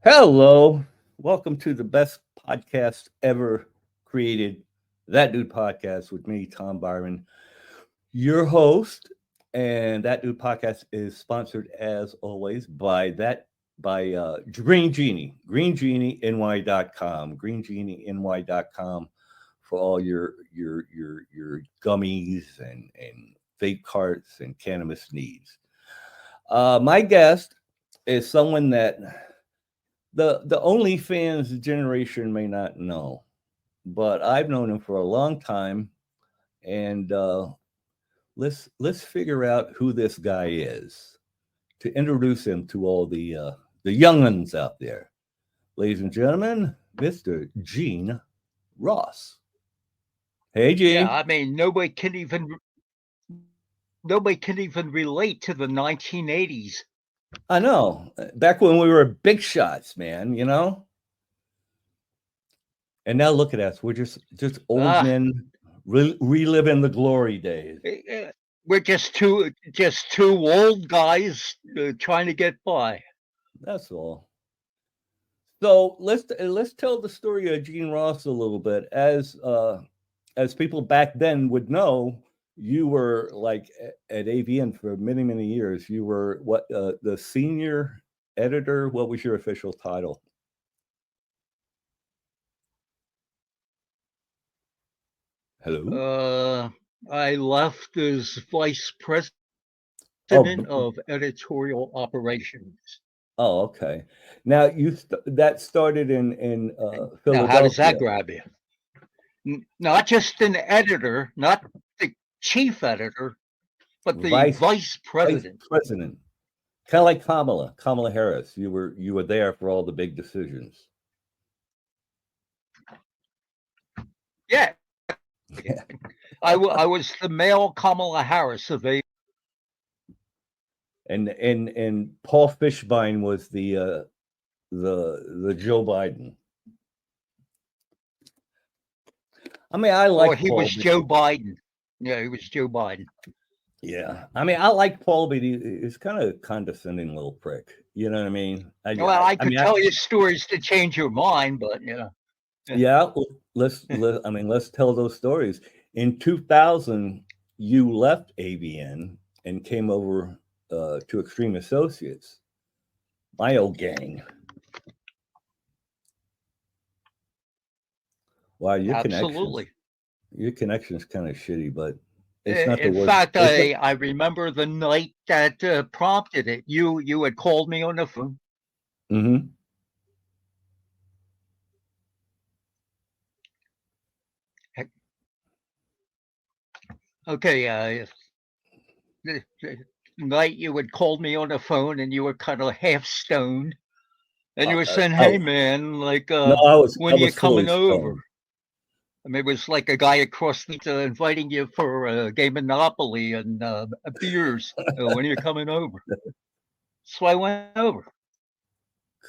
Hello. Welcome to the best podcast ever created, That Dude Podcast with me, Tom Byron, your host. And That Dude Podcast is sponsored as always by Green Genie, greengenieny.com, greengenieny.com for all your gummies and vape carts and cannabis needs. My guest is someone that the OnlyFans generation may not know, but I've known him for a long time, and let's figure out who this guy is to introduce him to all the younguns out there. Ladies and gentlemen, Mr. Gene Ross. Hey, Yeah, Gene. I mean nobody can even relate to the 1980s. I know. Back when we were big shots, man. And now look at us. We're just old Ah, men reliving the glory days. we're just two old guys trying to get by. That's all. So let's tell the story of Gene Ross a little bit. As people back then would know, you were like at AVN for many years. You were what the senior editor. What was your official title? Hello. Uh, I left as vice Oh, president of editorial operations. okay. Now that started in Now, how does that Philadelphia. grab you? Not just an editor, not the chief editor, but the Vice vice Vice president. President, kind of like Kamala Harris. You were there for all the big decisions. Yeah, Yeah. I was the male Kamala Harris of a. And Paul Fishbein was the Joe Biden. I mean, I Or like he was Paul. Joe Biden. Yeah, he was Joe Biden. Yeah, I mean, I like Paul, but he's kind of condescending little prick. You know what I mean? Well, I could tell you stories to change your mind, but Yeah. Let's tell those stories. In 2000, you left AVN and came over to Extreme Associates, my old gang. Wow, absolutely. your connection's kind of shitty, but it's not the In worst. fact, I remember the night that prompted it. You had called me on the phone. Mm-hmm. Okay, the night you had called me on the phone and you were kind of half stoned, and you were saying, I, "Hey, man, like, no, I when are you was fully coming stoned. over?" I mean, it was like a guy across the street inviting you for a game of Monopoly and beers. When are you coming over? So I went over,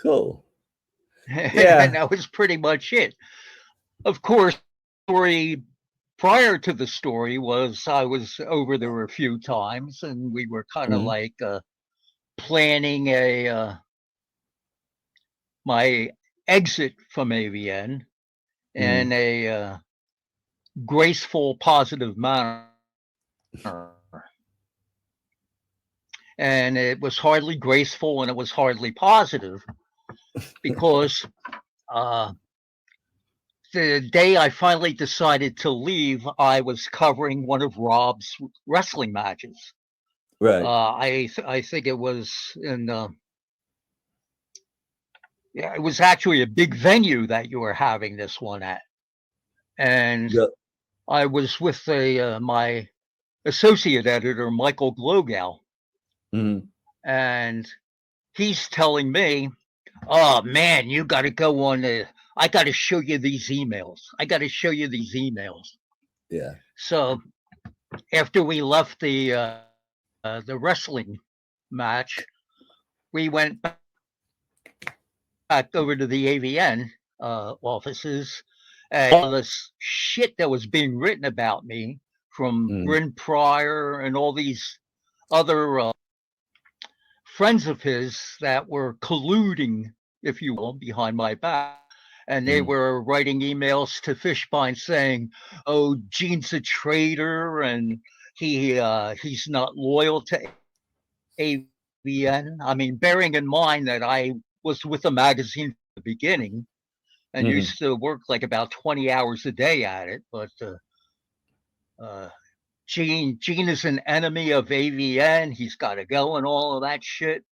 Cool. and Yeah. that was pretty much it. Of course, the story prior to the story was I was over there a few times, and we were kind of Mhm. like planning a my exit from AVN in Mhm. a graceful, positive manner. And it was hardly graceful and it was hardly positive because uh, the day I finally decided to leave, I was covering one of Rob's wrestling matches. Right. I think it was in yeah, it was actually a big venue that you were having this one at, and The I was with my associate editor Michael Glogal, mhm. and he's telling me, "Oh man, you got to go on the. I got to show you these emails. I got to show you these emails." Yeah. So after we left the wrestling match, we went back over to the AVN offices, and all this shit that was being written about me from Mhm. Bryn Pryor and all these other friends of his that were colluding if you will, behind my back. And they Mm. were writing emails to Fishbein saying, "Oh, Gene's a traitor, and he's not loyal to AVN." I mean, bearing in mind that I was with the magazine from the beginning and Mhm. used to work like about 20 hours a day at it, but uh, Gene is an enemy of AVN. He's got to go and all of that shit.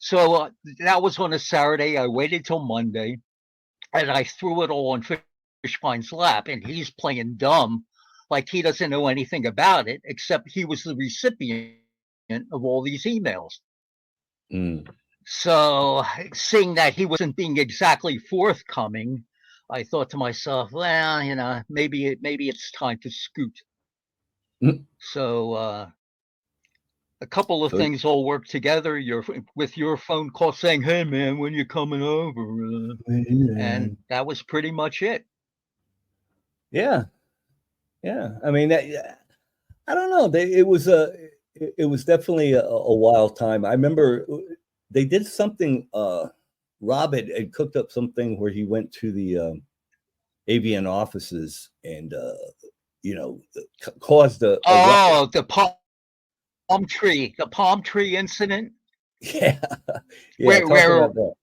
So that was on a Saturday. I waited till Monday, and I threw it all on Fishbein's lap, and he's playing dumb, like he doesn't know anything about it, except he was the recipient of all these emails. Mm. So, seeing that he wasn't being exactly forthcoming, I thought to myself, well, maybe it's time to scoot. Mm. So, a couple of So things all work together. With your phone call saying, "Hey, man, when you coming over?" And that was pretty much it. yeah, yeah. I mean, yeah, I don't know. It was definitely a wild time. I remember they did something. Rob had cooked up something where he went to the AVN offices and caused a ruckus. Oh, the palm tree incident, Yeah, yeah. where Talk where about that.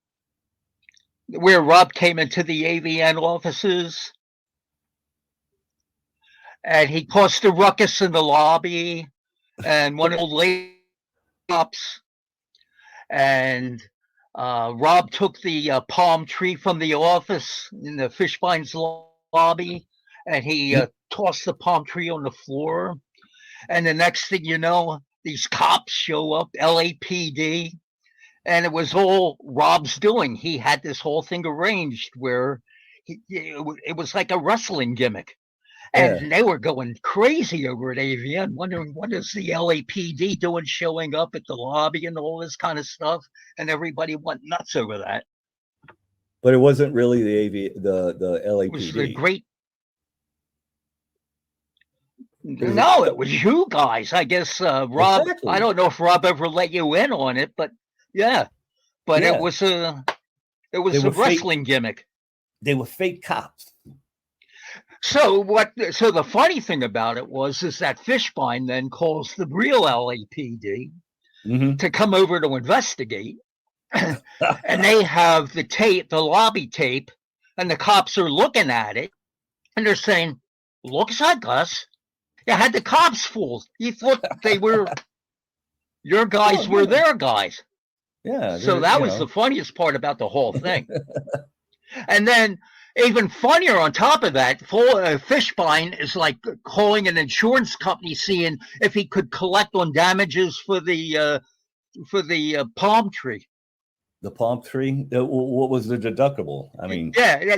where Rob came into the AVN offices and he caused a ruckus in the lobby, and one of the lady cops, and Rob took the palm tree from the office in the Fishbein's lobby, and he tossed the palm tree on the floor. And the next thing you know, these cops show up, LAPD, and it was all Rob's doing. He had this whole thing arranged where it was like a wrestling gimmick. Yeah, And they were going crazy over at AVN, wondering what is the LAPD doing showing up at the lobby and all this kind of stuff. And everybody went nuts over that. but it wasn't really the It was the LAPD. great. It was No, it was you guys. I guess Rob. I exactly. don't know if Rob ever let you in on it, but yeah. But Yeah, it they was a were fake. wrestling gimmick. They were fake cops. So what? So the funny thing about it is that Fishbein then calls the real LAPD Mm-hmm. to come over to investigate, and they have the tape, the lobby tape, and the cops are looking at it, and they're saying, "Looks like us." You had the cops fooled. You thought they were your guys Oh were yeah, their guys. yeah. So that was the funniest part about the whole thing. And then even funnier on top of that, Fishbein is like calling an insurance company, seeing if he could collect on damages for the palm tree. The palm tree. What was the deductible? I mean, Yeah,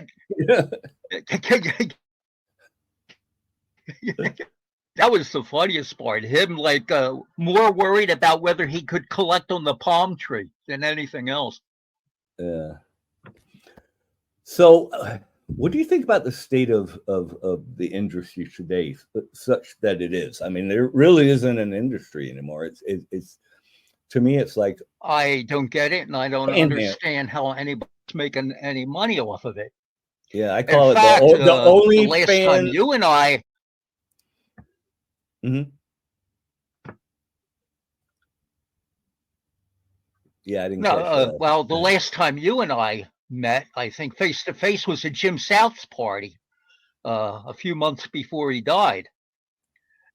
that was the funniest part. Him like more worried about whether he could collect on the palm tree than anything else. yeah. So, what do you think about the state of the industry today, such that it is? I mean, there really isn't an industry anymore. It's to me, it's like I don't get it, and I don't panhandle. understand how anybody's making any money off of it. Yeah, I In call it fact, the the only last time fan. you and I, Mhm. Yeah, I didn't no, catch that. well, the last time you and I met, I think face to face was at Jim South's party a few months before he died.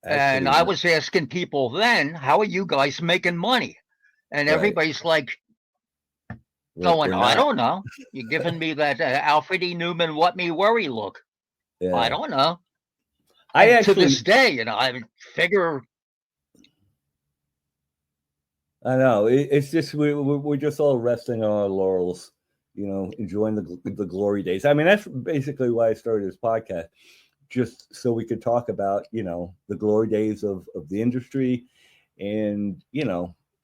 And Actually, I no. was asking people then, how are you guys making money? And Right. everybody's like, going, We're I not. don't know. You're giving me that Alfred E. Newman, what me worry look. Yeah. I don't know. I And actually, to this day, I figure. I know it's just we're just all resting on our laurels, enjoying the glory days. I mean, that's basically why I started this podcast, just so we could talk about the glory days of the industry, and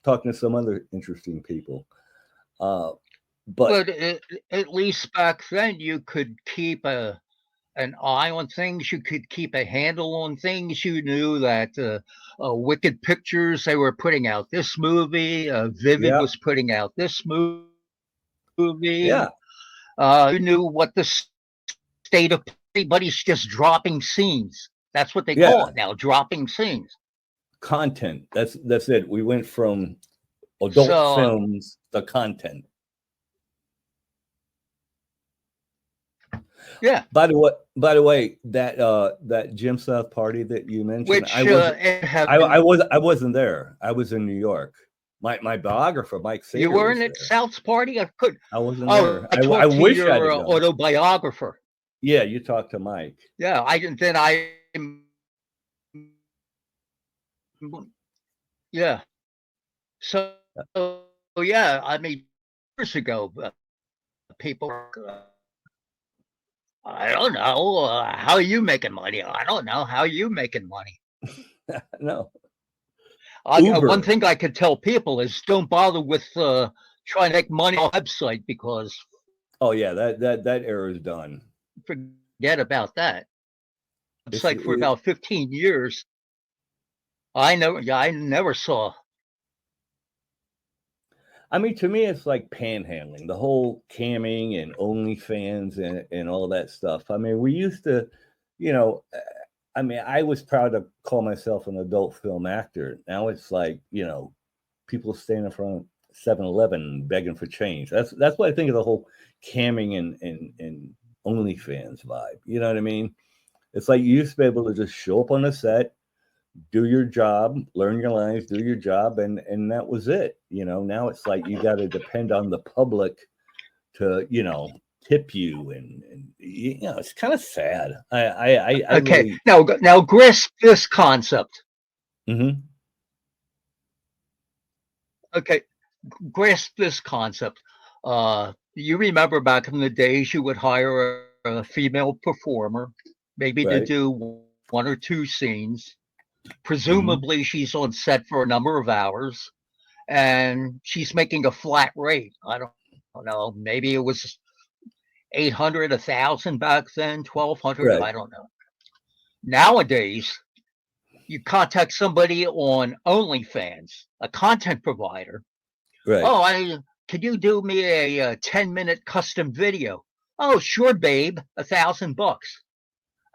talking to some other interesting people. But But at least back then, you could keep an eye on things. You could keep a handle on things. You knew that Wicked Pictures, they were putting out this movie. Vivid yeah, was putting out this movie. movie. Yeah. You knew what the state of everybody's just dropping scenes. That's what they call Yeah. it now, dropping scenes. Content. That's it. We went from adult So films to content. yeah, By the way, that Jim South party that you mentioned, which I wasn't there. I was in New York. My biographer, Mike you Sater, weren't was at there. South's party. I could. I wasn't Oh, there. I I talked to wish I'd your have gone. autobiographer. Yeah, you talked to Mike. Yeah, yeah. So yeah, I mean, years ago, people. I don't know. How are you making money? I don't know. How are you making money? No. One thing I could tell people is don't bother with trying to make money on a website because Oh yeah, that era is done. forget about that. It's like for about 15 years, I never saw. I mean, to me, it's like panhandling, the whole camming and OnlyFans and all that stuff. I mean, we used to, I mean, I was proud to call myself an adult film actor. Now it's like, people standing in front of 7-Eleven begging for change. That's what I think of the whole camming and OnlyFans vibe. You know what I mean? It's like you used to be able to just show up on the set, do your job, learn your lines, do your job, and that was it. Now it's like you got to depend on the public to, tip you, and it's kind of sad. I Okay, really... now grasp this concept. Mm-hmm. Okay, grasp this concept. You remember back in the days, you would hire a female performer, maybe to Right. do one or two scenes. Mm-hmm. Presumably, she's on set for a number of hours, and she's making a flat rate. I don't know. Maybe it was 800, 1,000 back then, 1,200. Right. I don't know. Nowadays, you contact somebody on OnlyFans, a content provider. Right. Oh, could you do me a 10-minute custom video? Oh, sure, babe. $1,000.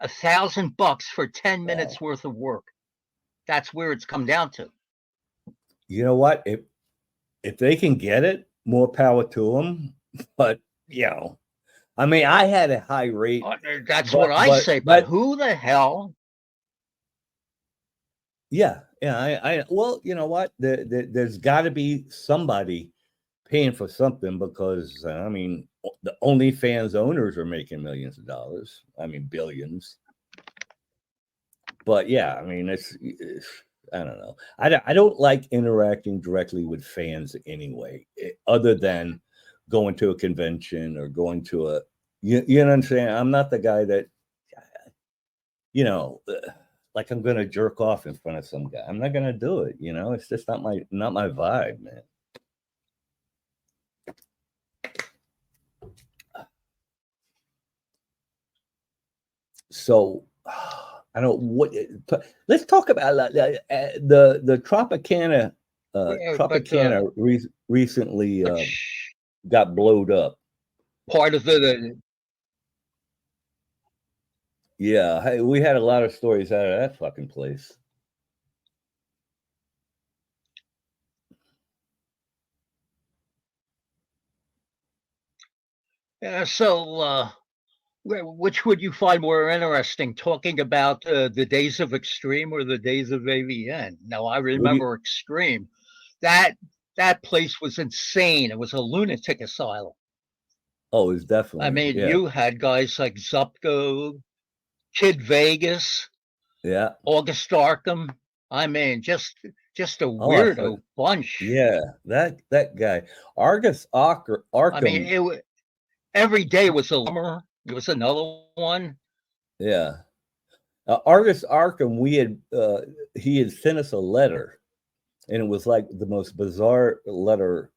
$1,000 for 10 minutes worth of work. That's where it's come down to. You know what? If they can get it, more power to them. But I mean, I had a high rate. That's what I say. But who the hell? Yeah. Well, you know what? There's got to be somebody paying for something, because I mean, the OnlyFans owners are making millions of dollars. I mean, billions. But yeah, I mean, it's I don't know. I don't like interacting directly with fans anyway, other than going to a convention or going to a, you know what I'm saying? I'm not the guy that, like I'm going to jerk off in front of some guy. I'm not going to do it. It's just not my vibe, man. So I don't know what. Let's talk about the Tropicana. Tropicana recently got blowed up. Part of the yeah, hey, we had a lot of stories out of that fucking place. So, which would you find more interesting, talking about the days of Extreme or the days of AVN? Now, I remember Extreme. That place was insane. It was a lunatic asylum. Oh, it's definitely. I mean, yeah. You had guys like Zupko, Kid Vegas, August Arkham. I mean, just a weirdo bunch. Yeah, that guy, August Arkham. I mean, every day was a lumber. It was another one. Yeah, August Arkham. He had sent us a letter, and it was like the most bizarre letter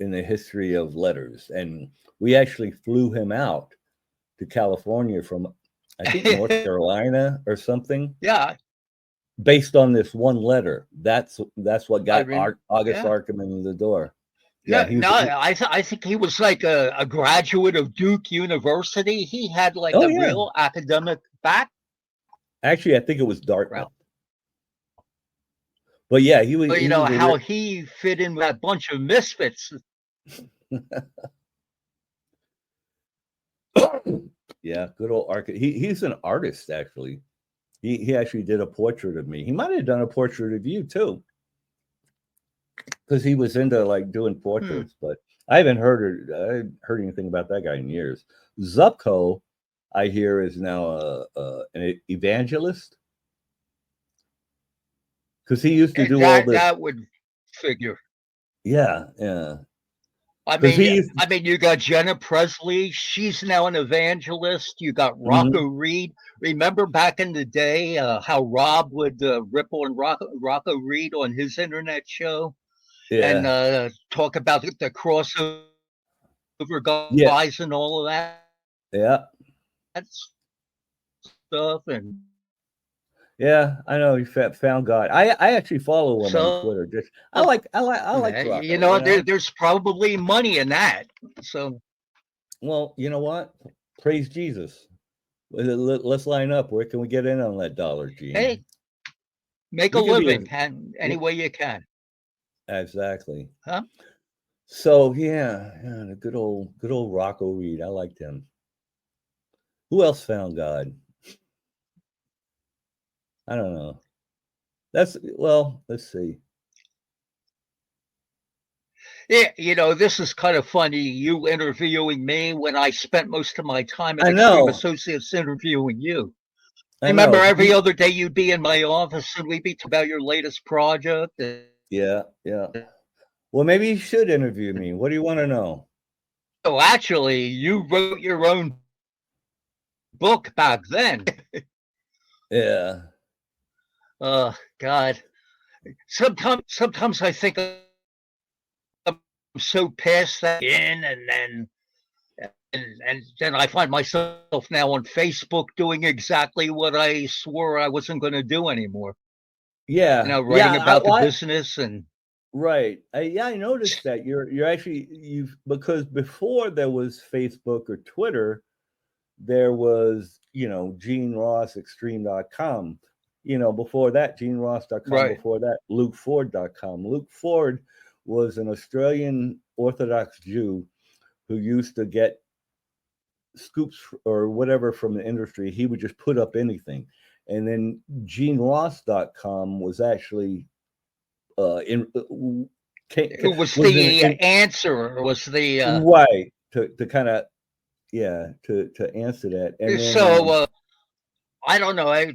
in the history of letters. And we actually flew him out to California from, I think, North Carolina or something. Yeah. Based on this one letter. That's what got August Arkham in the door. Yeah, No, he was. no, I think he was like a graduate of Duke University. He had like Oh a yeah, real academic background. actually, I think it was Dartmouth. But yeah, he was. But you He know was a how he fit in with that bunch of misfits. yeah, good old architect. He's an artist actually. He actually did a portrait of me. He might have done a portrait of you too, because he was into like doing portraits. But I haven't heard anything about that guy in years. Zupko, I hear, is now an evangelist, because he used to do all this. That would figure. Yeah, yeah. I Because mean, he used. I mean, you got Jenna Presley. She's now an evangelist. You got Mhm. Rocco Reed. Remember back in the day how Rob would rip on Rocco Reed on his internet show and Yeah, talk about the crossover yeah, guys and all of yeah, that stuff. And yeah. I know he found God. I actually follow him on so, Twitter. Just I like you Rocco. know, there's probably money in that. So, Well, you know what? Praise Jesus. Let's line up. Where can we get in on that dollar, hey, Gene? make a We could be living any way you can. exactly. Huh? So yeah, the good old Rocco Reed. I liked him. Who else found God? I don't know. Let's see. Yeah, you know, this is kind of funny. You interviewing me when I spent most of my time at I Extreme know. Associates interviewing you. I Remember, know. every other day you'd be in my office and we'd be talking about your latest project. Yeah, yeah. Well, maybe you should interview me. What do you want to know? So actually, you wrote your own book back then. Yeah. God. Sometimes I think I'm so past that in, and then I find myself now on Facebook doing exactly what I swore I wasn't going to do anymore. You Yeah. know, Yeah. writing about the business and Right. Yeah, I noticed that you're actually you've because before there was Facebook or Twitter, there was, Gene Ross Extreme.com. Before that, GeneRoss.com, right. before that, LukeFord.com. Luke Ford was an Australian Orthodox Jew who used to get scoops or whatever from the industry. He would just put up anything. And then GeneRoss.com was actually in It was was the in answer. Was the right to kind of to answer that, and then so I don't know. I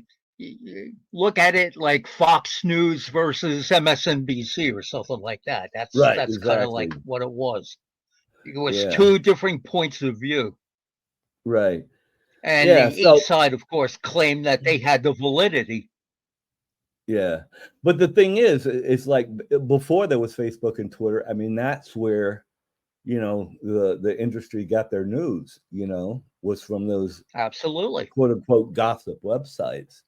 look at it like Fox News versus MSNBC or something like that. right, That's kind of exactly, like what it was. It was yeah, two different points of view, right, and yeah, each so side, of course, claimed that they had the validity. yeah, but the thing is, it's like before there was Facebook and Twitter. I mean, that's where the industry got their news. Was from those Absolutely. quote unquote gossip websites.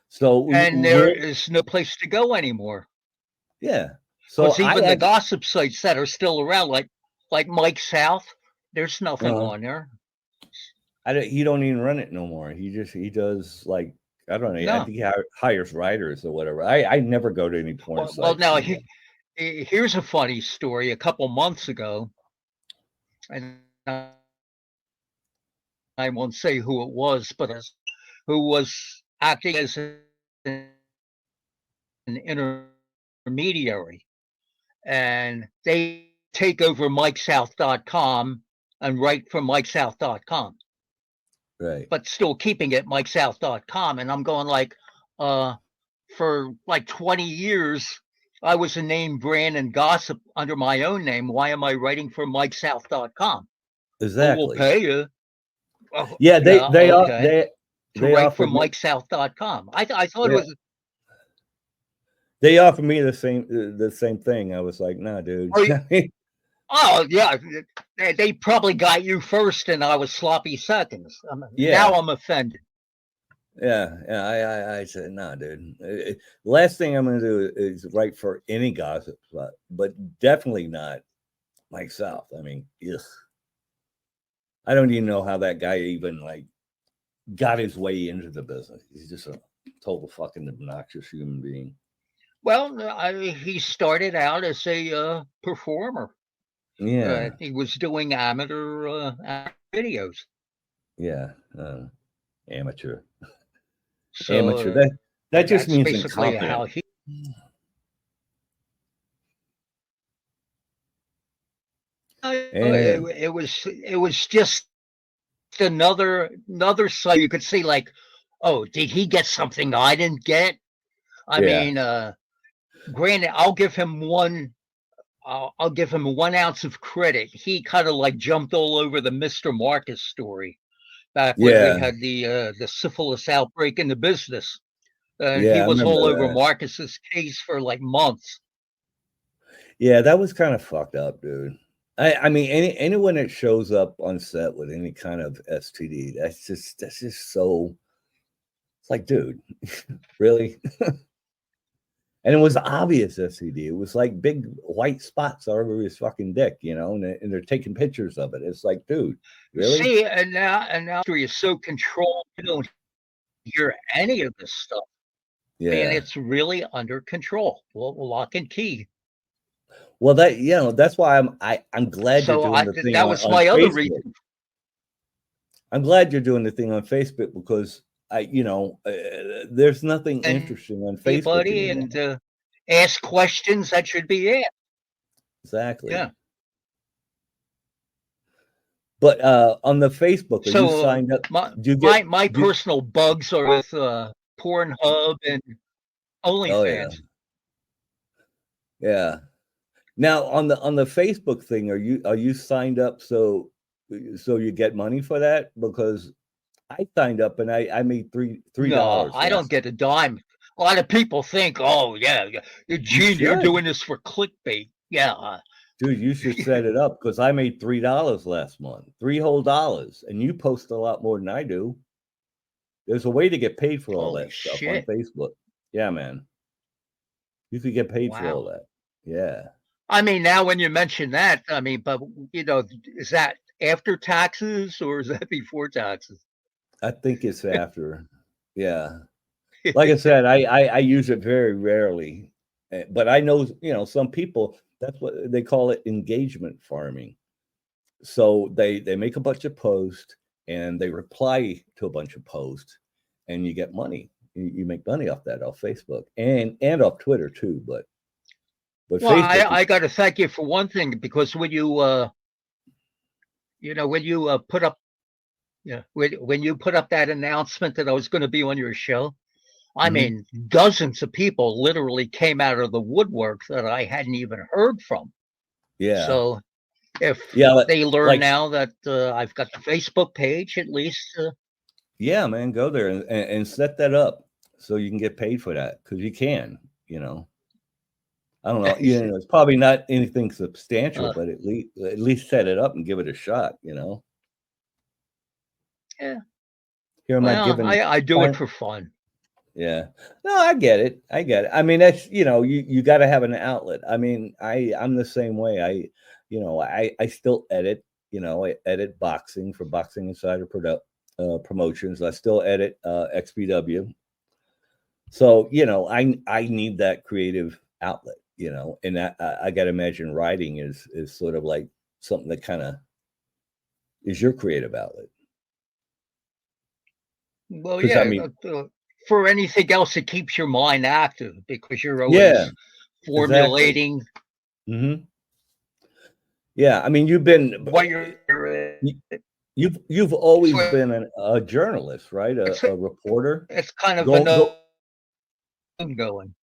So And there we're is no place to go anymore. yeah. So Because I even the actually gossip sites that are still around, like Mike South, there's nothing uh, on there. he don't even run it no more. He does like I don't know. I No. think he hires writers or whatever. I never go to any porn Well, sites now anymore. here's a funny story. A couple months ago, and I won't say who it was, but who was acting as an intermediary, and they take over MikeSouth.com and write for MikeSouth.com, Right. but still keeping it MikeSouth.com. And I'm going like, for like 20 years, I was a name brand and gossip under my own name. Why am I writing for MikeSouth.com? Oh, we'll Exactly. pay you. Oh, Yeah, they yeah, they are okay. they To they write for offered me MikeSouth.com. I thought it yeah, was, they offered me the same thing. I was like, nah, dude. oh, oh yeah, they probably got you first and I was sloppy seconds. Now Yeah, I'm offended. yeah. I said, nah, dude. Last thing I'm gonna do is write for any gossip, but definitely not Mike South. I mean, ugh. I don't even know how that guy even like got his way into the business. He's just a total fucking obnoxious human being. Well, he started out as a performer. Yeah, He was doing amateur videos. yeah, amateur, amateur. So That just that's means basically incompetent. how he. And It was just another site you could see like, oh, did he get something I didn't get? I yeah, mean, granted, I'll give him 1 ounce of credit. He kind of like jumped all over the Mr. Marcus story back when we yeah, had the syphilis outbreak in the business. He yeah. I was all remember over that. Marcus's case for like months. Yeah, that was kind of fucked up, dude. I mean, anyone that shows up on set with any kind of STD, that's just so. It's like, dude, really? And it was obvious STD. It was like big white spots all over his fucking dick, you know, and they're taking pictures of it. It's like, dude, really? See, and now he is so controlled, you don't hear any of this stuff. I mean, Yeah. it's really under control. Well, lock and key. Well, that's why I'm glad you're So doing the thing that on, was on my other Facebook. reason. I'm glad you're doing the thing on Facebook because there's nothing interesting on Facebook Anybody anymore. and ask questions that should be asked. Exactly. Yeah. But on the Facebook, are you So signed up? my Do you get? my personal bugs are with Pornhub and Oh yeah, OnlyFans. yeah. Now on the Facebook thing, are you signed up so you get money for that? Because I signed up and I made three No, dollars I don't last. get a dime. A lot of people think, oh yeah, You Gene, you're should, doing this for clickbait. Yeah, dude. You should set it up because I made $3 last month, three whole dollars, and you post a lot more than I do. There's a way to get paid for all holy that stuff on shit! Facebook. Yeah, man. You could get paid for all Wow. that. Yeah. I mean, now when you mention that, I mean, but is that after taxes or is that before taxes? I think it's after. Yeah. Like I said, I use it very rarely, but I know, some people, that's what they call it, engagement farming. So they make a bunch of posts and they reply to a bunch of posts and you get money. You make money off that off Facebook and off Twitter too, but Well, Facebook is I got to thank you for one thing because when you put up when you put up that announcement that I was going to be on your show, I mhm. mean, dozens of people literally came out of the woodwork that I hadn't even heard from. Yeah. So if Yeah, they learn like now that I've got the Facebook page, at least. yeah, man, go there and set that up so you can get paid for that because you can, you know. I don't know. It's probably not anything substantial, uh, but at least set it up and give it a shot. You know. yeah. Here am I Well, giving? I do it for fun. Yeah. No, I get it. I get it. I mean, that's you got to have an outlet. I mean, I'm the same way. I still edit. I edit boxing for Boxing Insider Promotions. I still edit XPW. So I need that creative outlet. And I got to imagine writing is sort of like something that kind of is your creative outlet. Well, 'Cause I yeah. mean, For anything else, it keeps your mind active because you're yeah, always exactly. formulating Hmm. Yeah, I mean, you've been what you're. you- you've always So been a journalist, right? it's A reporter. it's kind of Go an go. ongoing.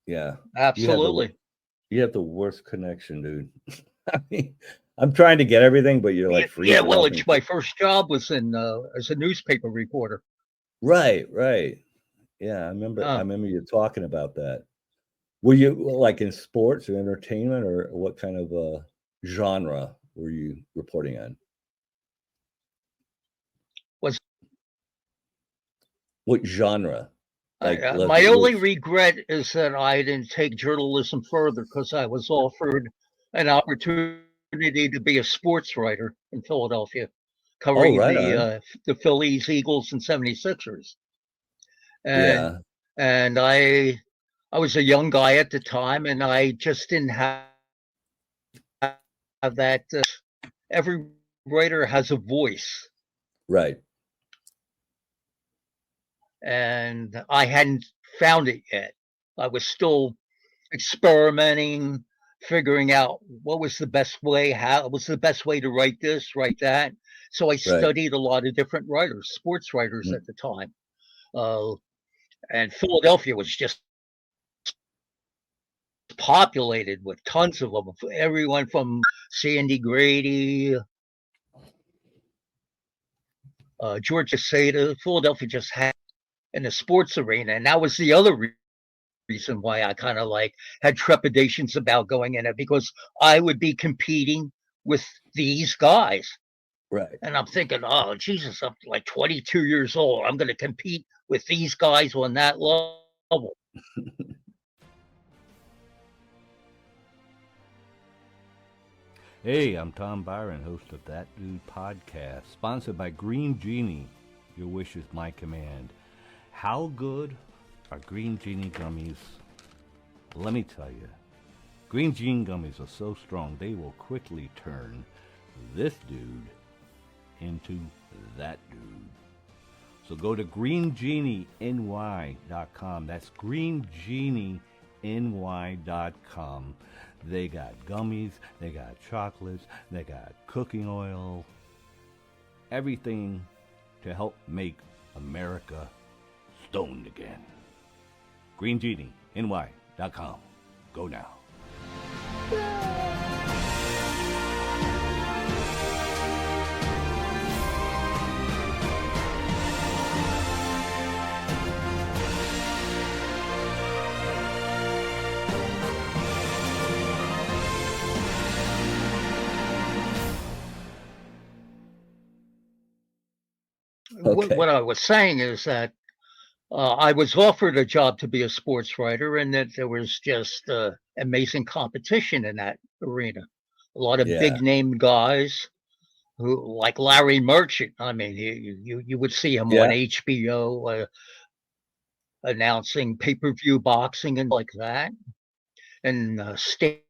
Yeah, you have the Absolutely. you have the worst connection, dude. I mean, I'm trying to get everything, but you're like Yeah. freezing Well, up it's my first job was in as a newspaper reporter. right, right. Yeah, I remember you talking about that. Were you like in sports or entertainment or what kind of genre were you reporting on? Was What genre? my only Which? regret is that I didn't take journalism further because I was offered an opportunity to be a sports writer in Philadelphia, Oh, covering right on. the Phillies, Eagles, and 76ers. And Yeah. and I was a young guy at the time, and I just didn't have that. Every writer has a voice, Right. and I hadn't found it yet. I was still experimenting, figuring out what was the best way, how was the best way to write this, write that. So I Right. studied a lot of different writers, sports writers Mm. at the time. Uh, and Philadelphia was just populated with tons of them. Everyone from Sandy Grady, George Casada. Philadelphia just had in the sports arena, and that was the other reason why I kind of like had trepidations about going in it, because I would be competing with these guys. Right. And I'm thinking, oh, Jesus, I'm like 22 years old. I'm going to compete with these guys on that level. Hey, I'm Tom Byron, host of That Dude Podcast, sponsored by Green Genie. Your wish is my command. How good are Green Genie gummies? Let me tell you, Green Genie gummies are so strong they will quickly turn this dude into that dude. So go to greengenieny.com. That's greengenieny.com. They got gummies, they got chocolates, they got cooking oil, everything to help make America stoned again. greengenieny.com. Go now. Okay. What I was saying is that I was offered a job to be a sports writer, and that there was just amazing competition in that arena. A lot of Yeah. big name guys who, like Larry Merchant. I mean, you would see him on Yeah. HBO announcing pay-per-view boxing and like that, and stay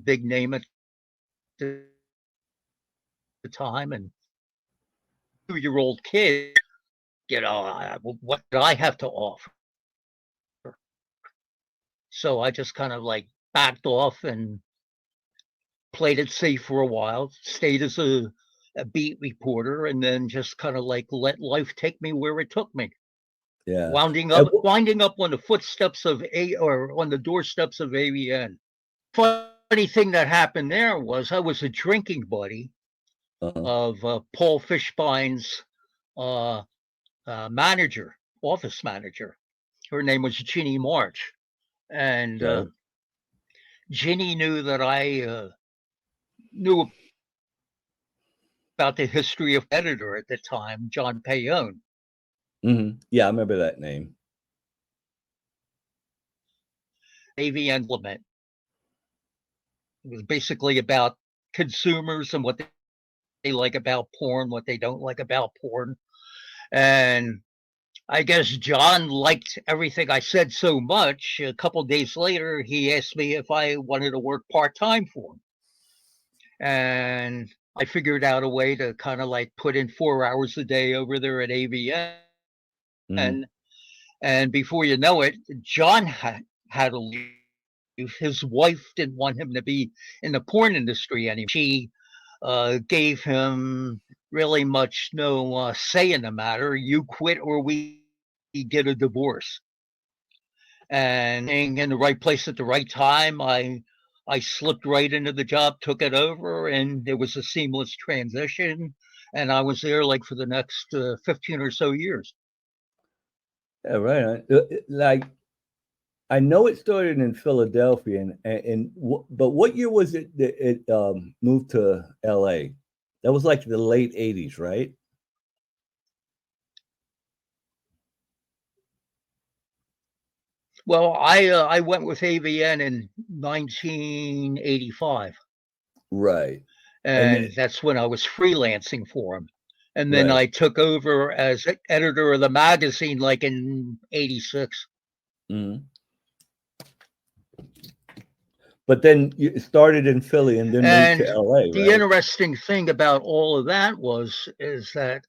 big name at the time, and 2-year-old kid. What did I have to offer? So I just kind of like backed off and played it safe for a while, stayed as a beat reporter, and then just kind of like let life take me where it took me. Yeah. Winding up on the footsteps of or on the doorsteps of AVN. Funny thing that happened there was I was a drinking buddy Uh-huh. of Paul Fishbein's uh, office manager. Her name was Ginny March, and Okay. Ginny knew that I knew about the history of editor at the time, John Payone. Yeah, I remember that name. AV Implement. It was basically about consumers and what they like about porn, what they don't like about porn. And I guess John liked everything I said so much. A couple of days later, he asked me if I wanted to work part-time for him. And I figured out a way to kind of like put in 4 hours a day over there at AVN. Mm-hmm. And before you know it, John had to leave. His wife didn't want him to be in the porn industry anymore. She gave him really much no say in the matter. You quit or we get a divorce. And being in the right place at the right time, I slipped right into the job, took it over, and it was a seamless transition. And I was there like for the next 15 or so years. Yeah, right on. Like, I know it started in Philadelphia, but what year was it that it moved to LA? That was like the late 80s, right? Well, I went with AVN in 1985, Right. And and then, that's when I was freelancing for him. And then right. I took over as editor of the magazine like in '86. Mhm. But then you started in Philly and then moved to And LA, the right? interesting thing about all of that is that,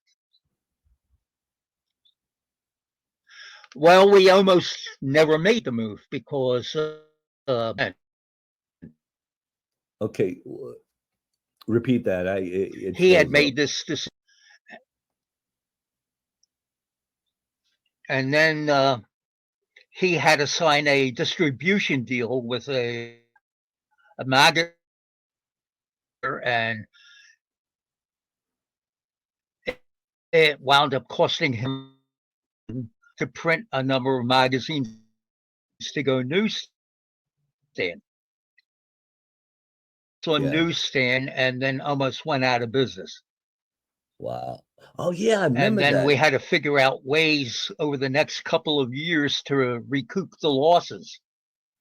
well, we almost never made the move because Okay. Repeat that. It he had froze up. made this, and then he had to sign a distribution deal with a magazine, and it wound up costing him to print a number of magazines to go newsstand. So a Yeah. newsstand, and then almost went out of business. Wow. Oh yeah, I And remember then that. we had to figure out ways over the next couple of years to recoup the losses.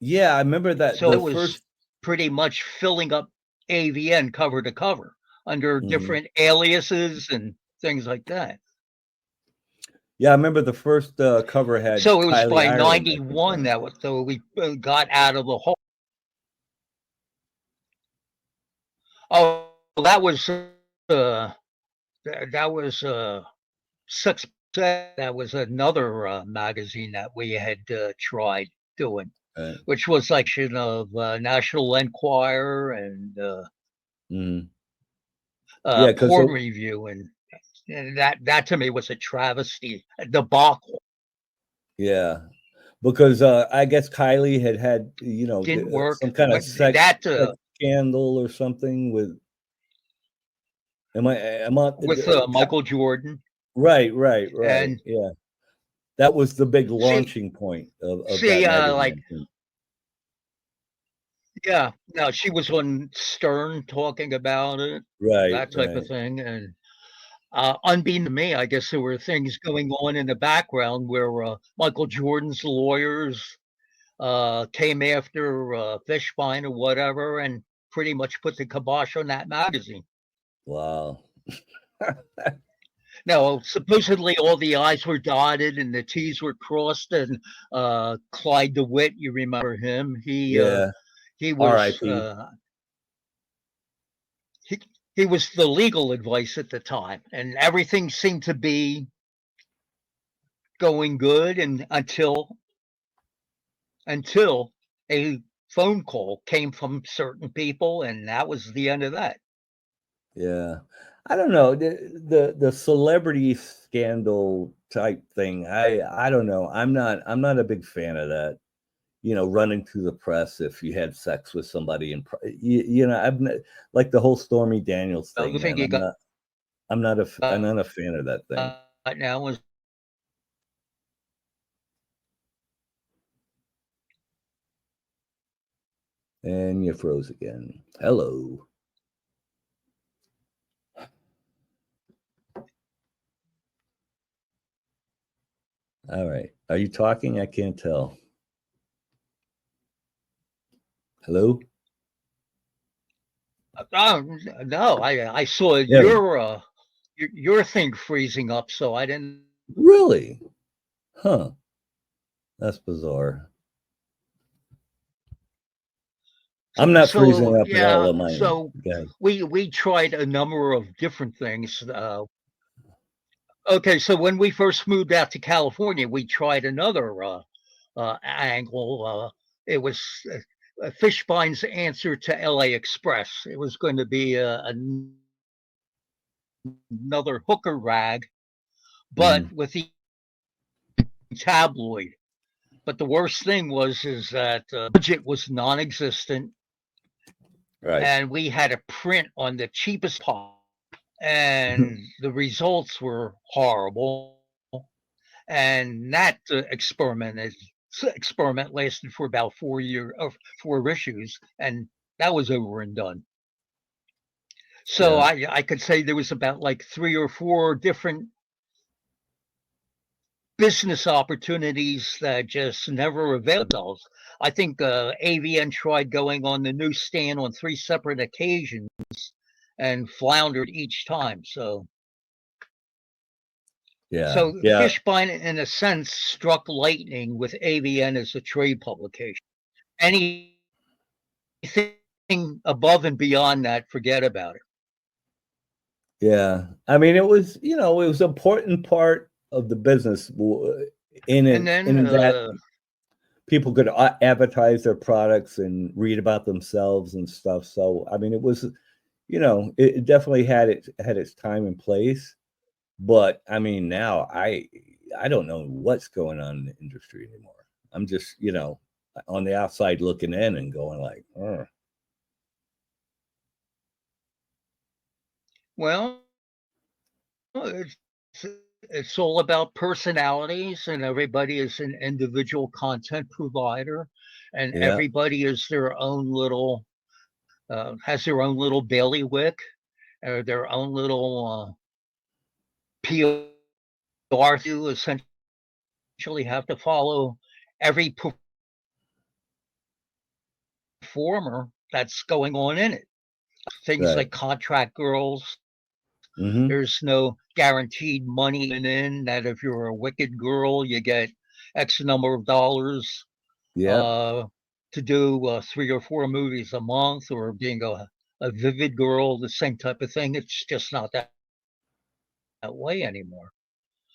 Yeah, I remember that So the it was first. pretty much filling up AVN cover to cover under Mhm. different aliases and things like that. Yeah, I remember the first cover had So it was Kylie by Ireland, I think, '91 on it. that was, so we got out of the hole. Oh, that was that was 6%. That was another magazine that we had tried doing, Right. which was like of National Enquirer and Mhm. Yeah, because Porn Review, and that to me was a travesty, a debacle. yeah, because I guess Kylie had Didn't work. some kind of sex That scandal or something with. Am I with Michael Jordan. right. And Yeah, that was the big see, launching point of that see, magazine, like, I think. yeah, no, she was on Stern talking about it, that type of Right. thing. And unbeknown to me, I guess there were things going on in the background where Michael Jordan's lawyers came after Fishbein or whatever, and pretty much put the kibosh on that magazine. Wow. Now, supposedly all the I's were dotted and the T's were crossed, and Clyde DeWitt, you remember him? Yeah. He was R.I.P. he, he was the legal advice at the time, and everything seemed to be going good, and until a phone call came from certain people, and that was the end of that. Yeah. I don't know, the celebrity scandal type thing, I don't know, I'm not a big fan of that, running through the press if you had sex with somebody in I've like the whole Stormy Daniels The thing, thing man, you I'm got not a fan of that thing. now was And you froze again. Hello. Alright. Are you talking? I can't tell. Hello? oh, no, I saw Yeah. your thing freezing up, so I didn't. Really? Huh. That's bizarre. I'm not So freezing up at all yeah, on my end. so Okay. we tried a number of different things. Okay, so when we first moved out to California, we tried another angle. It was Fishbein's answer to LA Express. It was going to be another hooker rag, but Mhm. with the tabloid. But the worst thing was is that budget was non-existent, Right. and we had to print on the cheapest pop, and the results were horrible. And that experiment lasted for about 4 years, or 4 issues, and that was over and done. So Yeah. I could say there was about like 3 or 4 different business opportunities that just never avail themselves. I think AVN tried going on the newsstand on 3 separate occasions and floundered each time. So Yeah. Yeah. Fishbein, in a sense, struck lightning with AVN as a trade publication. Anything above and beyond that, forget about it. Yeah. I mean, it was, it was an important part of the business in And it, then in that people could advertise their products and read about themselves and stuff. So, I mean, it was, it definitely had its time and place. But I mean, now I don't know what's going on in the industry anymore. I'm just, on the outside looking in and going like, well, it's it's all about personalities, and everybody is an individual content provider, and yeah, everybody is their own little has their own little bailiwick or their own little PR to essentially have to follow every performer that's going on in it. Things right. like contract girls. Mm-hmm. There's no guaranteed money in that if you're a wicked girl, you get X number of dollars Yeah, uh, to do 3 or 4 movies a month, or being a vivid girl, the same type of thing. It's just not that way anymore.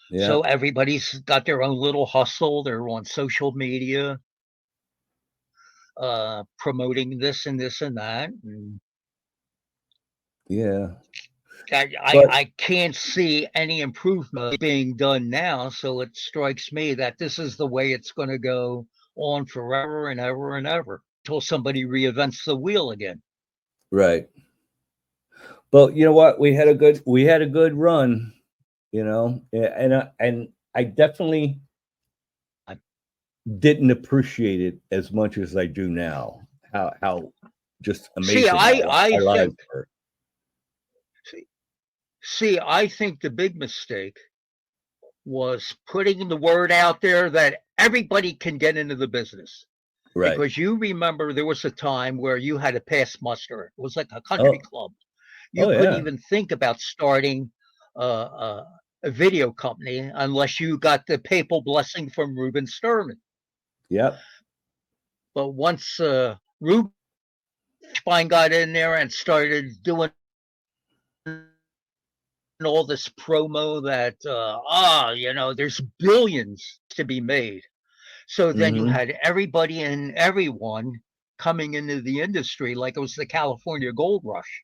yeah, So everybody's got their own little hustle. They're on social media promoting this and this and that. And yeah. I, But I can't see any improvement being done now. So it strikes me that this is the way it's going to go on forever and ever and ever until somebody reinvents the wheel again. right. But you know what? We had a good run, and I definitely didn't appreciate it as much as I do now. How just See, amazing I our lives think were. see, I think the big mistake was putting the word out there that everybody can get into the business. Right. Because you remember there was a time where you had to pass muster. It was like a country Oh, club. You oh couldn't yeah. even think about starting a video company unless you got the papal blessing from Reuben Sterman. Yep. But once Reuben got in there and started doing all this promo that there's billions to be made. So then you Mm-hmm. had everybody and everyone coming into the industry like it was the California gold rush.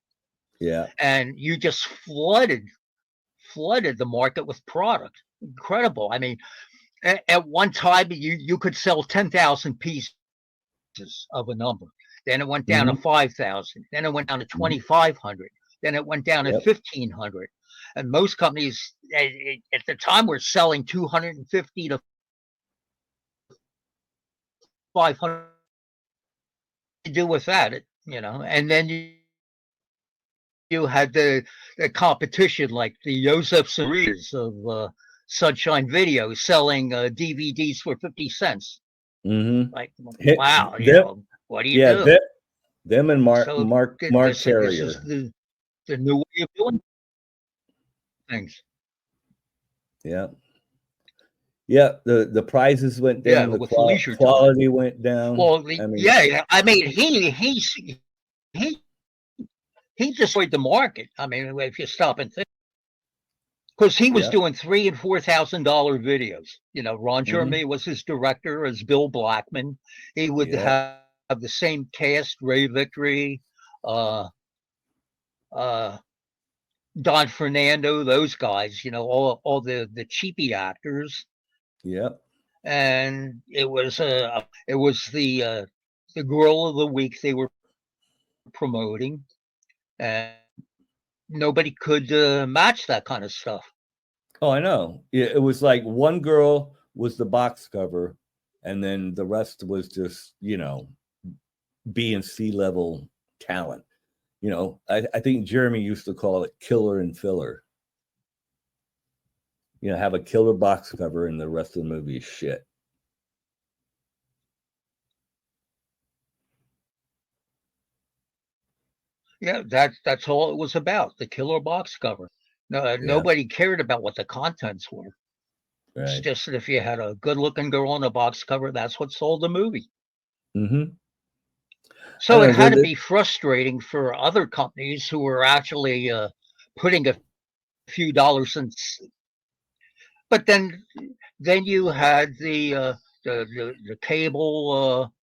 Yeah. And you just flooded the market with product. Incredible. I mean, at one time you could sell 10,000 pieces of a number. Then it went down to Mm-hmm. 5,000. Then it went down to Mm-hmm. 2,500. Then it went down to Yep. 1,500. And most companies at the time were selling 250 to 500 to do with that, and then you had the competition like the Joseph Saris of Sunshine Video selling DVDs for 50 cents. Mm-hmm. Like, wow, Them, what do you yeah, do? them and So Mark this is Carrier. the new way of doing things. Yeah. Yeah. The prices went Yeah, down, the with Leisure Time. quality went down. Well, I mean, yeah, I mean he destroyed the market. I mean, if you stop and think. Because he was yeah. doing $3,000 and $4,000 videos. Ron Mm-hmm. Jeremy was his director as Bill Blackman. He would Yeah. have the same cast: Ray Victory, uh, uh, Don Fernando, those guys. All the cheapy actors, Yep. and it was the girl of the week they were promoting, and nobody could match that kind of stuff. Oh, I know. Yeah, it was like one girl was the box cover, and then the rest was just, B and C level talent. I think Jeremy used to call it killer and filler. have a killer box cover and the rest of the movie is shit. Yeah, that's all it was about, the killer box cover. No, Yeah, nobody cared about what the contents were. It's right. just that if you had a good-looking girl on the box cover, that's what sold the movie. Mm-hmm. I So it don't know. had to be frustrating for other companies who were actually putting a few dollars in. But then you had the cable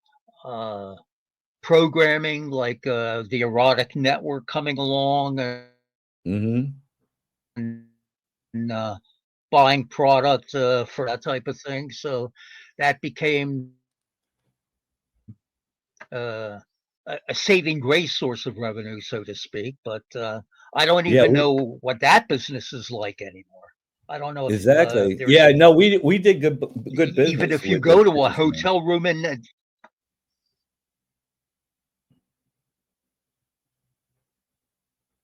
programming, like the erotic network coming along, Mm-hmm. and buying product for that type of thing. So that became uh, a saving grace source of revenue, so to speak. But I don't Yeah, even know what that business is like anymore. I don't know if exactly. there's Yeah, no, we did good even business if you with the go to a Disney. hotel room and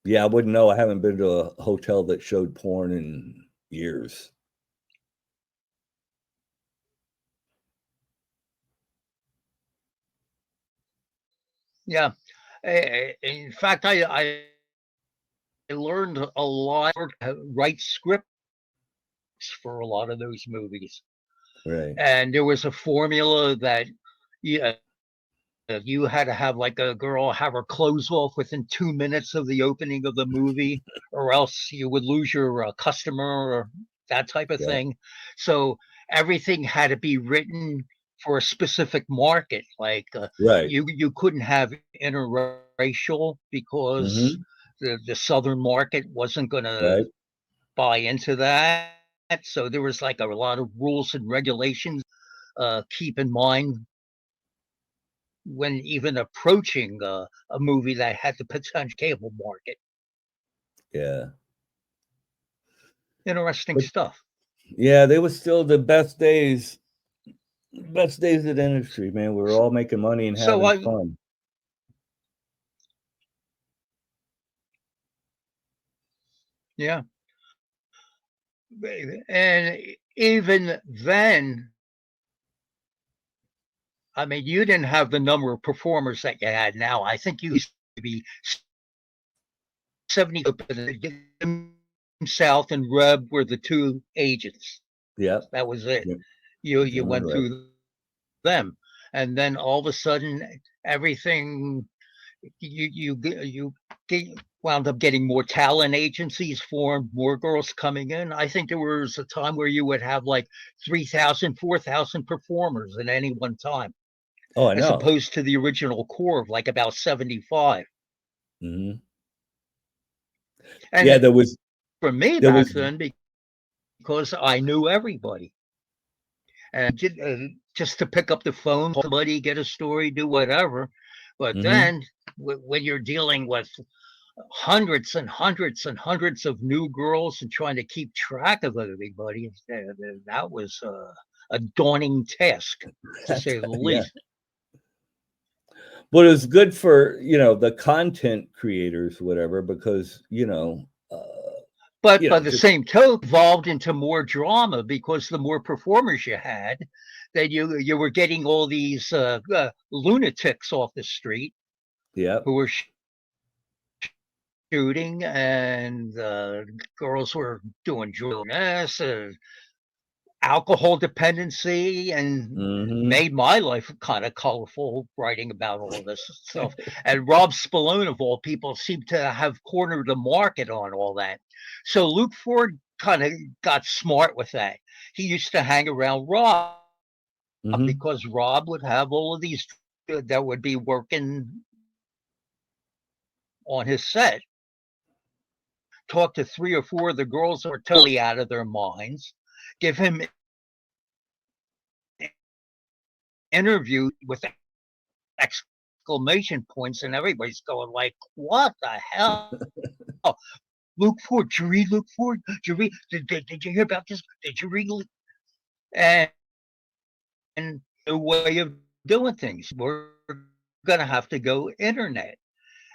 Yeah, I wouldn't know. I haven't been to a hotel that showed porn in years. yeah. In fact, I learned a lot how to write scripts for a lot of those movies, Right. and there was a formula that yeah, you had to have like a girl have her clothes off within 2 minutes of the opening of the movie, or else you would lose your customer or that type of Yeah. thing. So everything had to be written for a specific market. Like Right. you couldn't have interracial because Mm-hmm. the southern market wasn't going to Right. buy into that. So there was like a lot of rules and regulations keep in mind when even approaching a movie that had the potential cable market. Yeah. Interesting But stuff. yeah, they were still the best days. Best days of the industry, man. We were all making money and So having I, fun. yeah, and even then, I mean, you didn't have the number of performers that you had now. I think you used to be 70 South and Reb were the two agents. Yep. That was it. Yep. You Damn went right. through them, and then all of a sudden everything you wound up getting more talent agencies formed, more girls coming in. I think there was a time where you would have like 3,000, 4,000 performers at any one time, Oh, I as know. opposed to the original core of like about 75. Mm-hmm. Yeah, And for me there back was then, because I knew everybody, and just to pick up the phone, call somebody, get a story, do whatever. But mm-hmm. then when you're dealing with hundreds and hundreds and hundreds of new girls and trying to keep track of everybody, that was a daunting task, to say the Yeah. least. But it was good for, the content creators, whatever, because, But by the just same token, evolved into more drama because the more performers you had, then you were getting all these lunatics off the street yeah. who were shooting, and girls were doing drugs, alcohol dependency, and Mm-hmm. made my life kind of colorful writing about all this stuff. And Rob Spallone, of all people, seemed to have cornered the market on all that. So Luke Ford kind of got smart with that. He used to hang around Rob Mm-hmm. because Rob would have all of these that would be working on his set. Talk to three or four of the girls who are totally out of their minds, give him interview with exclamation points, and everybody's going like, "What the hell?" Luke Ford, did you read Luke Ford? Did you read? Did you hear about this? Did you read? And the way of doing things, we're gonna have to go internet.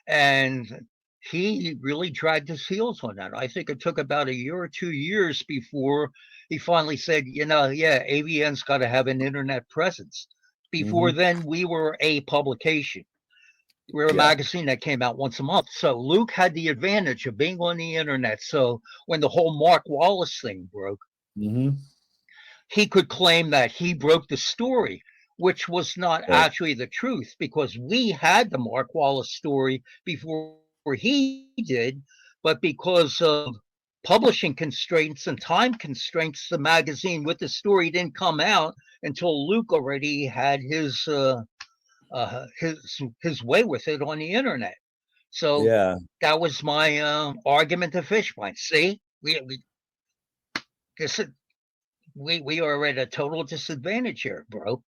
And he really dragged his heels on that. I think it took about a year or 2 years before he finally said, yeah, AVN's got to have an internet presence. Before Mhm. then, we were a publication. We were a Yeah. magazine that came out once a month. So Luke had the advantage of being on the internet. So when the whole Mark Wallace thing broke, Mhm. he could claim that he broke the story, which was not Right. actually the truth because we had the Mark Wallace story before he did, but because of publishing constraints and time constraints, the magazine with the story didn't come out until Luke already had his way with it on the internet. So Yeah. that was my argument to Fishbein. See, we this we are at a total disadvantage here, bro.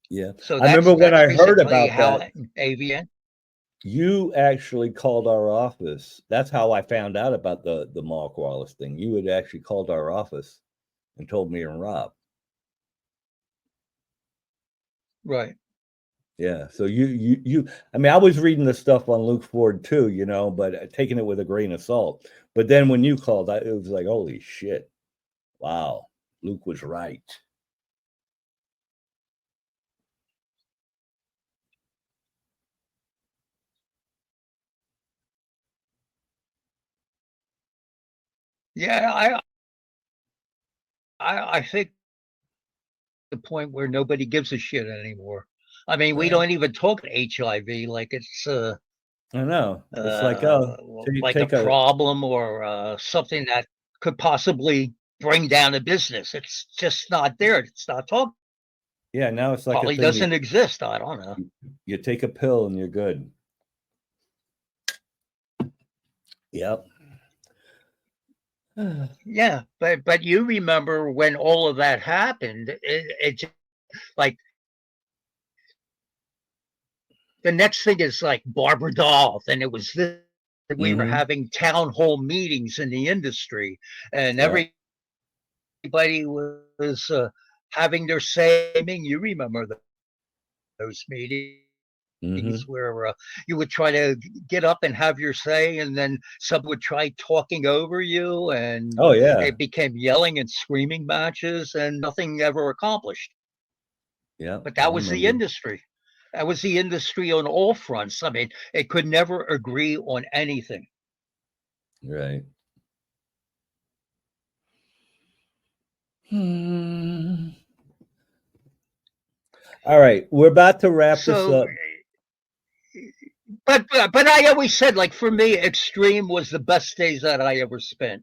Yeah. So I remember when that's I heard basically about how that, AVN. you actually called our office. That's how I found out about the Mark Wallace thing. You had actually called our office and told me and Rob. Right. Yeah. So you I mean, I was reading the stuff on Luke Ford too, but taking it with a grain of salt. But then when you called, it was like, holy shit. Wow. Luke was right. Yeah, I think the point where nobody gives a shit anymore. I mean, we Right. don't even talk HIV like it's I know. It's like, oh, like a take a problem or something that could possibly bring down a business. It's just not there. It's not talked. yeah, now it's like a Probably thing doesn't exist. I don't know. you take a pill and you're good. Yep. Yeah, but you remember when all of that happened? It just, like the next thing is like Barbara Dolph, and it was this. We were Mhm. having town hall meetings in the industry, and Yeah. everybody was having their say. I mean, you remember those meetings Mhm. where you would try to get up and have your say, and then some would try talking over you, and Oh, yeah. it became yelling and screaming matches, and nothing ever accomplished. Yeah, But I that was the remember. industry. That was the industry on all fronts. I mean, it could never agree on anything. Right. Hmm. All right, we're about to wrap this So, up. but I always said, like for me, Extreme was the best days that I ever spent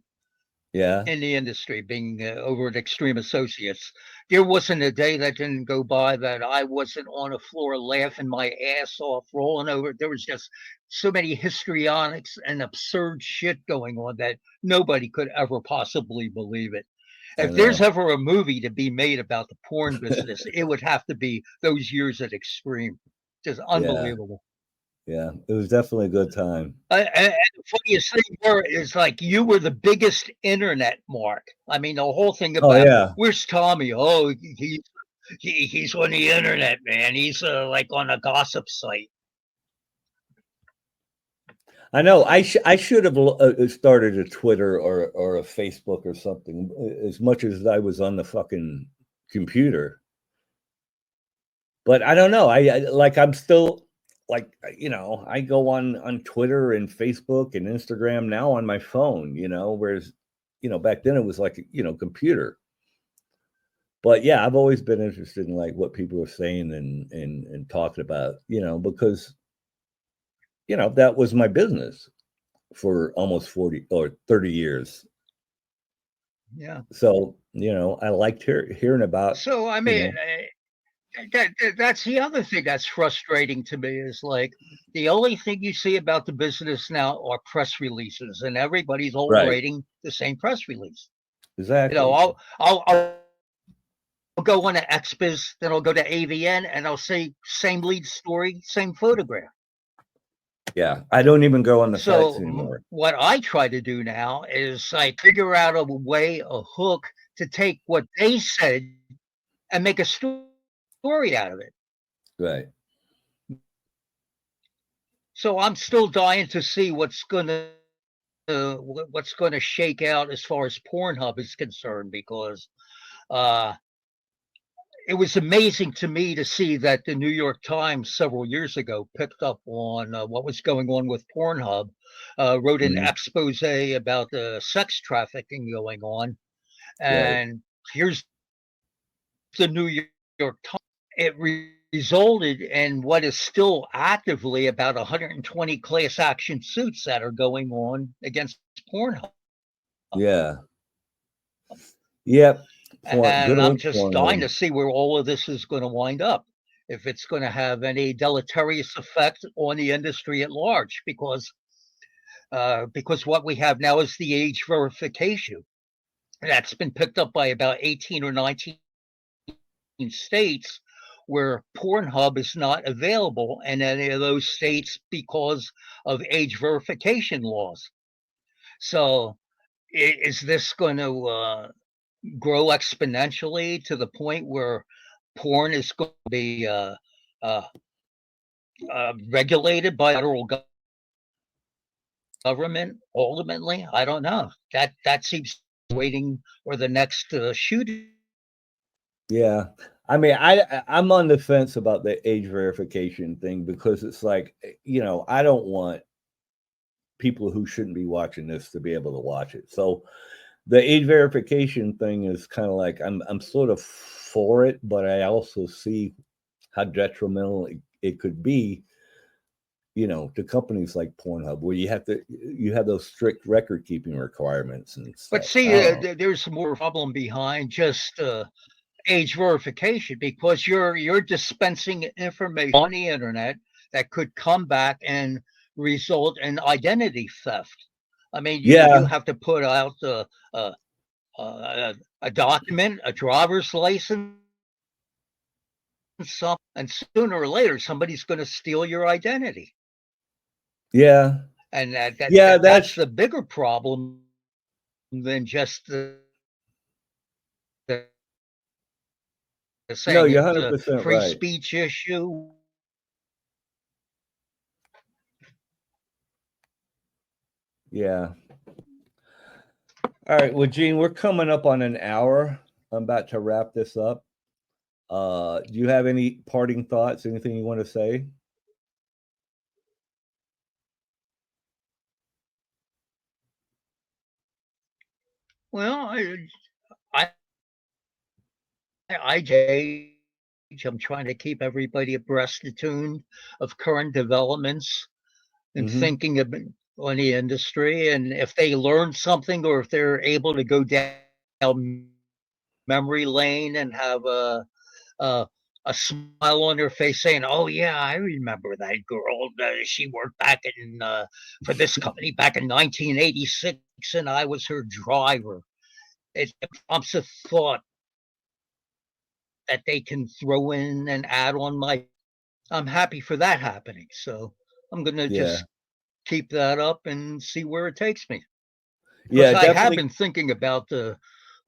Yeah. in the industry, being over at Extreme Associates. There wasn't a day that didn't go by that I wasn't on the floor laughing my ass off, rolling over. There was just so many histrionics and absurd shit going on that nobody could ever possibly believe it. I If there's know. ever a movie to be made about the porn business, it would have to be those years at Extreme. Just Yeah. unbelievable. Yeah. It was definitely a good time. And the funniest thing is like you were the biggest internet mark. I mean, the whole thing Oh, about yeah. where's Tommy? Oh, he's on the internet, man. He's like on a gossip site. I know. I should have started a Twitter or a Facebook or something. As much as I was on the fucking computer, but I don't know. I'm still like I go on Twitter and Facebook and Instagram now on my phone. Whereas back then it was like computer. But yeah, I've always been interested in like what people are saying and talking about. Because that was my business for almost 40 or 30 years. Yeah. So, I liked hearing about, So I mean, that's the other thing that's frustrating to me is like the only thing you see about the business now are press releases, and everybody's all right. writing the same press release. Exactly. I'll go on to XBiz, then I'll go to AVN, and I'll say same lead story, same photograph. Yeah. I don't even go on the sites So anymore. what I try to do now is I figure out a way, a hook to take what they said and make a story out of it. Right. So I'm still dying to see what's gonna shake out as far as Pornhub is concerned, because uh, it was amazing to me to see that the New York Times several years ago picked up on what was going on with Pornhub, wrote an Mhm. expose about the sex trafficking going on, Right. and here's the New York Times. It resulted in what is still actively about 120 class action suits that are going on against Pornhub. Yeah. Yep. Good And I'm old just dying to Pornhub. see where all of this is going to wind up. If it's going to have any deleterious effect on the industry at large, because what we have now is the age verification that's been picked up by about 18 or 19 states, where Pornhub is not available in any of those states because of age verification laws. So, is this going to grow exponentially to the point where porn is going to be uh, regulated by federal government? Ultimately, I don't know. That seems waiting for the next shooting. Yeah. I mean, I'm on the fence about the age verification thing because it's like, I don't want people who shouldn't be watching this to be able to watch it. So the age verification thing is kind of like I'm sort of for it, but I also see how detrimental it could be, to companies like Pornhub, where you have those strict record keeping requirements and But stuff. I see, don't know. there's more problem behind just age verification, because you're dispensing information on the internet that could come back and result in identity theft. I mean, you Yeah, have to put out a document, a driver's license, something, and sooner or later somebody's going to steal your identity, yeah, and yeah. that's That's the bigger problem than just the no, saying you're it's 100% a free right. speech issue. Yeah. All right. Well, Gene, we're coming up on an hour. I'm about to wrap this up. Do you have any parting thoughts? Anything you want to say? Well, I I I'm trying to keep everybody abreast attuned of current developments and Hmm. thinking on the industry. And if they learn something, or if they're able to go down memory lane and have a, a smile on their face saying, "Oh yeah, I remember that girl. She worked back in for this company back in 1986, and I was her driver." It prompts a thought that they can throw in and add on my. I'm happy for that happening. So I'm gonna Yeah. just keep that up and see where it takes me. Because Yeah, I have definitely. been thinking about the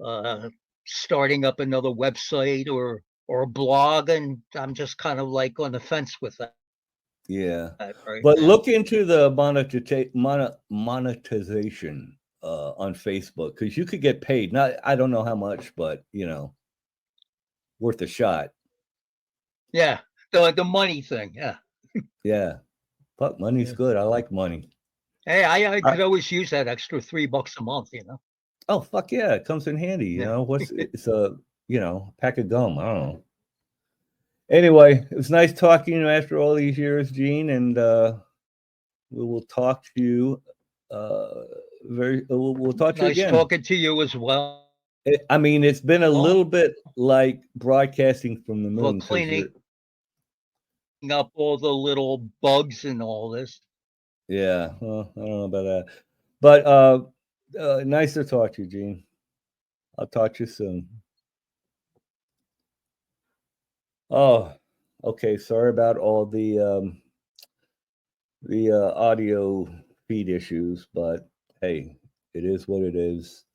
uh, starting up another website or a blog, and I'm just kind of like on the fence with Yeah. that right But now. look into the monetization on Facebook, because you could get paid. Not, I don't know how much, but worth a shot. Yeah, the money thing. Yeah. Yeah. But money's Yeah. good. I like money. Hey, I All right. could always use that extra $3 a month. Oh, fuck yeah. It comes in handy. Yeah. It's a, pack of gum. I don't know. Anyway, it was nice talking to you after all these years, Gene, and we will talk to you. Uh, we'll talk to you Nice again. talking to you as well. I mean, it's been a little bit like broadcasting from the For moon because cleaning you're, up all the little bugs and all this. yeah. Well, I don't know about that, but nice to talk to you, Gene. I'll talk to you soon. Oh, okay. Sorry about all the audio feed issues, but hey, it is what it is.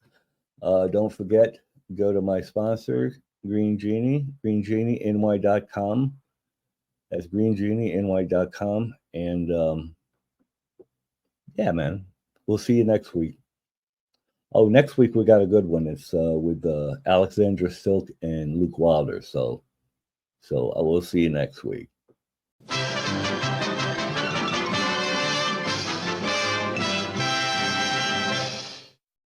Don't forget, go to my sponsor, Green Genie, greengenieny.com. That's greengenieny.com. And Yeah, man. We'll see you next week. Oh, next week we got a good one. It's with Alexandra Silk and Luke Wilder. So I will see you next week.